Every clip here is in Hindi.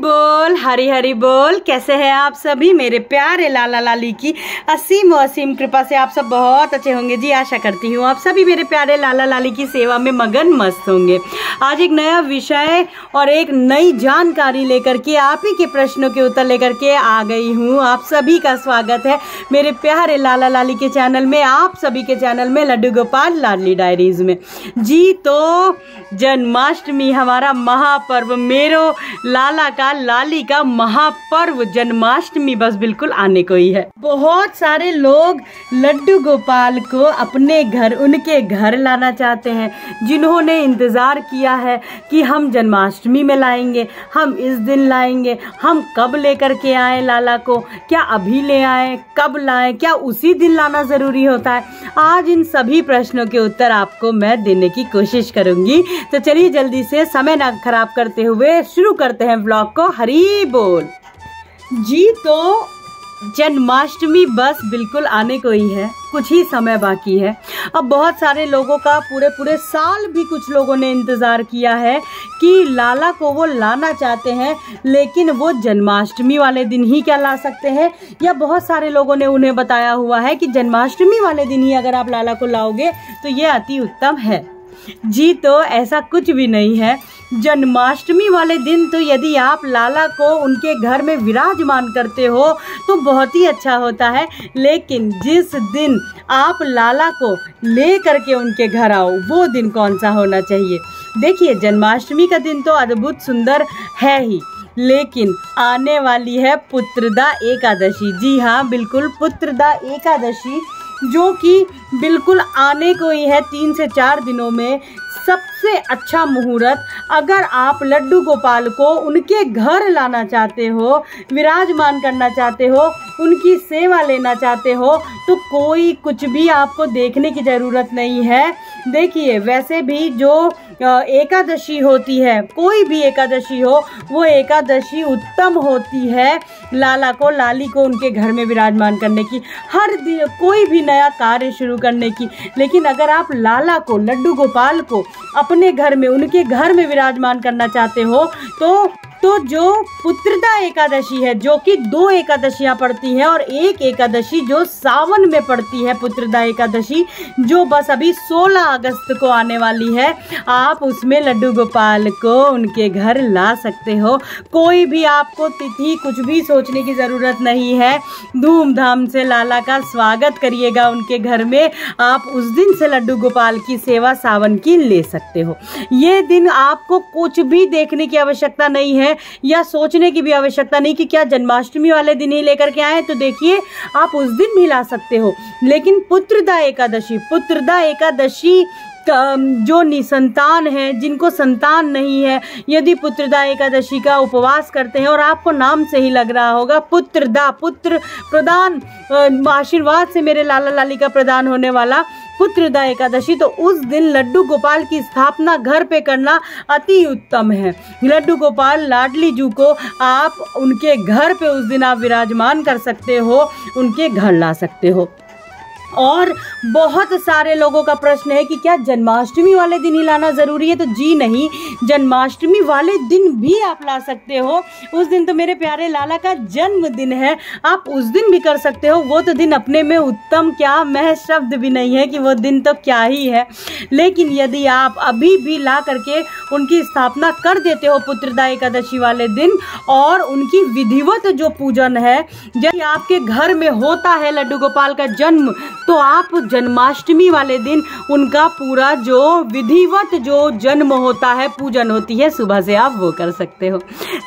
बोल, हरी हरी बोल। कैसे हैं आप सभी मेरे प्यारे लाला लाली की असीम व असीम कृपा से आप सब बहुत अच्छे होंगे जी। आशा करती हूँ आप सभी मेरे प्यारे लाला लाली की सेवा में मगन मस्त होंगे। आज एक नया विषय और एक नई जानकारी लेकर के आप ही के प्रश्नों के उत्तर लेकर के आ गई हूँ। आप सभी का स्वागत है मेरे प्यारे लाला लाली के चैनल में, आप सभी के चैनल में लड्डू गोपाल लाडली डायरीज में जी। तो जन्माष्टमी हमारा महापर्व, मेरो लाला का लाली का महापर्व जन्माष्टमी बस बिल्कुल आने को ही है। बहुत सारे लोग लड्डू गोपाल को अपने घर, उनके घर लाना चाहते हैं, जिन्होंने इंतजार किया है कि हम जन्माष्टमी में लाएंगे, हम इस दिन लाएंगे, हम कब लेकर के आए लाला को, क्या अभी ले आए, कब लाएं, क्या उसी दिन लाना जरूरी होता है। आज इन सभी प्रश्नों के उत्तर आपको मैं देने की कोशिश करूंगी। तो चलिए जल्दी से समय ना खराब करते हुए शुरू करते हैं व्लॉग को। हरी बोल जी। तो जन्माष्टमी बस बिल्कुल आने को ही है, कुछ ही समय बाकी है। अब बहुत सारे लोगों का पूरे साल भी कुछ लोगों ने इंतज़ार किया है कि लाला को वो लाना चाहते हैं, लेकिन वो जन्माष्टमी वाले दिन ही क्या ला सकते हैं, या बहुत सारे लोगों ने उन्हें बताया हुआ है कि जन्माष्टमी वाले दिन ही अगर आप लाला को लाओगे तो ये अति उत्तम है जी। तो ऐसा कुछ भी नहीं है। जन्माष्टमी वाले दिन तो यदि आप लाला को उनके घर में विराजमान करते हो तो बहुत ही अच्छा होता है, लेकिन जिस दिन आप लाला को ले करके उनके घर आओ वो दिन कौन सा होना चाहिए। देखिए, जन्माष्टमी का दिन तो अद्भुत सुंदर है ही, लेकिन आने वाली है पुत्रदा एकादशी। जी हाँ, बिल्कुल पुत्रदा एकादशी, जो कि बिल्कुल आने को ही है 3 से 4 दिनों में। सबसे अच्छा मुहूर्त, अगर आप लड्डू गोपाल को उनके घर लाना चाहते हो, विराजमान करना चाहते हो, उनकी सेवा लेना चाहते हो, तो कोई कुछ भी आपको देखने की ज़रूरत नहीं है। देखिए, वैसे भी जो एकादशी होती है, कोई भी एकादशी हो, वो एकादशी उत्तम होती है लाला को, लाली को उनके घर में विराजमान करने की, हर दिन कोई भी नया कार्य शुरू करने की। लेकिन अगर आप लाला को, लड्डू गोपाल को अपने घर में, उनके घर में विराजमान करना चाहते हो तो जो पुत्रदा एकादशी है, जो कि 2 एकादशियां पड़ती हैं, और एक एकादशी जो सावन में पड़ती है, पुत्रदा एकादशी, जो बस अभी 16 अगस्त को आने वाली है, आप उसमें लड्डू गोपाल को उनके घर ला सकते हो। कोई भी आपको तिथि कुछ भी सोचने की ज़रूरत नहीं है। धूमधाम से लाला का स्वागत करिएगा उनके घर में। आप उस दिन से लड्डू गोपाल की सेवा सावन की ले सकते हो। ये दिन आपको कुछ भी देखने की आवश्यकता नहीं है, या सोचने की भी आवश्यकता नहीं कि क्या जन्माष्टमी वाले दिन ही लेकर के आए। तो देखिए, आप उस दिन भी ला सकते हो, लेकिन पुत्रदा एकादशी जो निसंतान है, जिनको संतान नहीं है, यदि पुत्रदा एकादशी का उपवास करते हैं, और आपको नाम से ही लग रहा होगा पुत्रदा, पुत्र प्रदान, आशीर्वाद से मेरे लाला लाली का प्रदान होने वाला पुत्रदा एकादशी, तो उस दिन लड्डू गोपाल की स्थापना घर पे करना अति उत्तम है। लड्डू गोपाल लाडली जू को आप उनके घर पे उस दिन आप विराजमान कर सकते हो, उनके घर ला सकते हो। और बहुत सारे लोगों का प्रश्न है कि क्या जन्माष्टमी वाले दिन ही लाना ज़रूरी है। तो जी नहीं, जन्माष्टमी वाले दिन भी आप ला सकते हो। उस दिन तो मेरे प्यारे लाला का जन्मदिन है, आप उस दिन भी कर सकते हो। वो तो दिन अपने में उत्तम, क्या मैं शब्द भी नहीं है कि वो दिन तो क्या ही है। लेकिन यदि आप अभी भी ला करके उनकी स्थापना कर देते हो पुत्रदा एकादशी वाले दिन, और उनकी विधिवत जो पूजन है, जब आपके घर में होता है लड्डू गोपाल का जन्म, तो आप जन्माष्टमी वाले दिन उनका पूरा जो विधिवत जो जन्म होता है, पूजन होती है, सुबह से आप वो कर सकते हो।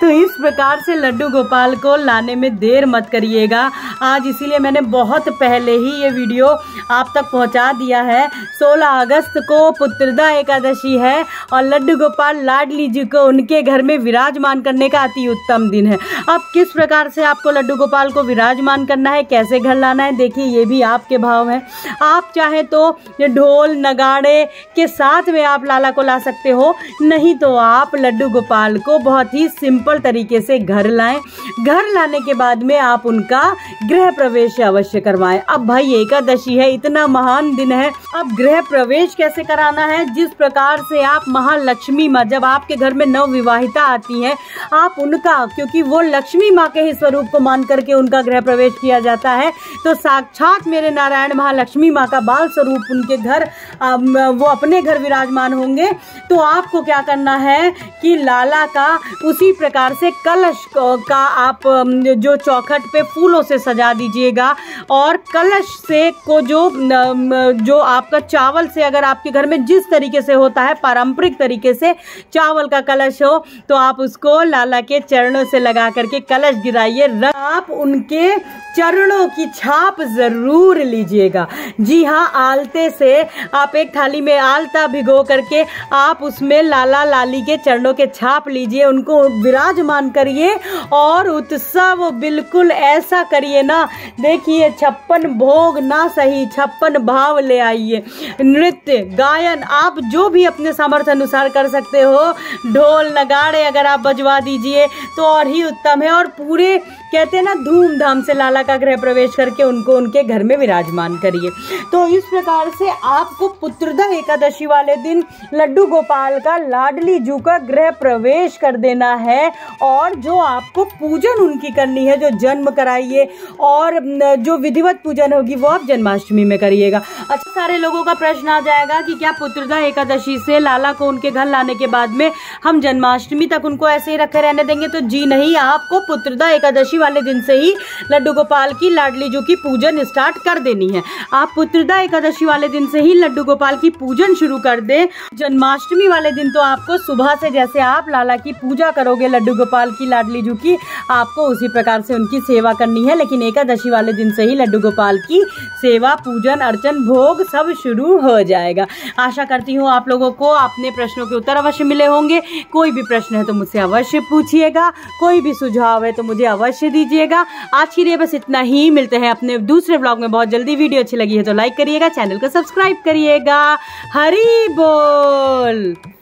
तो इस प्रकार से लड्डू गोपाल को लाने में देर मत करिएगा। आज इसीलिए मैंने बहुत पहले ही ये वीडियो आप तक पहुंचा दिया है। 16 अगस्त को पुत्रदा एकादशी है, और लड्डू गोपाल लाडली जी को उनके घर में विराजमान करने का अति उत्तम दिन है। अब किस प्रकार से आपको लड्डू गोपाल को विराजमान करना है, कैसे घर लाना है, देखिए ये भी आपके भाव उत्सव है। आप चाहे तो ढोल नगाड़े के साथ में आप लाला को ला सकते हो, नहीं तो आप लड्डू गोपाल को बहुत ही सिंपल तरीके से घर लाएं। घर लाने के बाद में आप उनका गृह प्रवेश अवश्य करवाएं। अब भाई एकादशी है, इतना महान दिन है, अब गृह प्रवेश कैसे कराना है? जिस प्रकार से आप महालक्ष्मी माँ, जब आपके घर में नवविवाहिता आती है, आप उनका, क्योंकि वो लक्ष्मी माँ के ही स्वरूप को मान करके उनका गृह प्रवेश किया जाता है, तो साक्षात मेरे नारायण महालक्ष्मी माँ का बाल स्वरूप उनके घर, वो अपने घर विराजमान होंगे। तो आपको क्या करना है कि लाला का उसी प्रकार से कलश का आप जो चौखट पे फूलों से सजा दीजिएगा, और कलश से को जो आपका चावल से, अगर आपके घर में जिस तरीके से होता है पारंपरिक तरीके से चावल का कलश हो, तो आप उसको लाला के चरणों से लगा करके कलश गिराइए। आप उनके चरणों की छाप जरूर लीजिएगा। जी हाँ, आलते से आप एक थाली में आलता भिगो करके आप उसमें लाला लाली के चरणों के छाप लीजिए, उनको विराजमान करिए और उत्सव बिल्कुल ऐसा करिए ना, देखिए 56 भोग ना सही 56 भाव ले आइए। नृत्य गायन आप जो भी अपने सामर्थ्य अनुसार कर सकते हो, ढोल नगाड़े अगर आप बजवा दीजिए तो और ही उत्तम है। और पूरे कहते हैं ना धूमधाम से लाला का गृह प्रवेश करके उनको उनके घर में विराजमान करिए। तो इस प्रकार से आपको पुत्रदा एकादशी वाले दिन लड्डू गोपाल का लाडली जू का गृह प्रवेश कर देना है, और जो आपको पूजन उनकी करनी है, जो जन्म कराइए और जो विधिवत पूजन होगी वो आप जन्माष्टमी में करिएगा। अच्छा, सारे लोगों का प्रश्न आ जाएगा कि क्या पुत्रदा एकादशी से लाला को उनके घर लाने के बाद में हम जन्माष्टमी तक उनको ऐसे ही रखे रहने देंगे? तो जी नहीं, आपको पुत्रदा एकादशी वाले दिन से ही लड्डू गोपाल की लाडली जू की पूजन स्टार्ट कर देनी है। आप पुत्रदा एकादशी वाले दिन से ही लड्डू गोपाल की पूजन शुरू कर दें। जन्माष्टमी वाले दिन तो आपको सुबह से जैसे आप लाला की पूजा करोगे लड्डू गोपाल की लाडली जू की, आपको उसी प्रकार से उनकी सेवा करनी है, लेकिन एकादशी वाले दिन से ही लड्डू गोपाल की सेवा पूजन अर्चन भोग सब शुरू हो जाएगा। आशा करती हूँ आप लोगों को अपने प्रश्नों के उत्तर अवश्य मिले होंगे। कोई भी प्रश्न है तो मुझसे अवश्य पूछिएगा, कोई भी सुझाव है तो मुझे अवश्य दीजिएगा। आज के लिए बस इतना ही, मिलते हैं अपने दूसरे ब्लॉग में बहुत जल्दी। वीडियो अच्छी लगी है तो लाइक करिएगा, चैनल को सब्सक्राइब करिएगा। हरि बोल।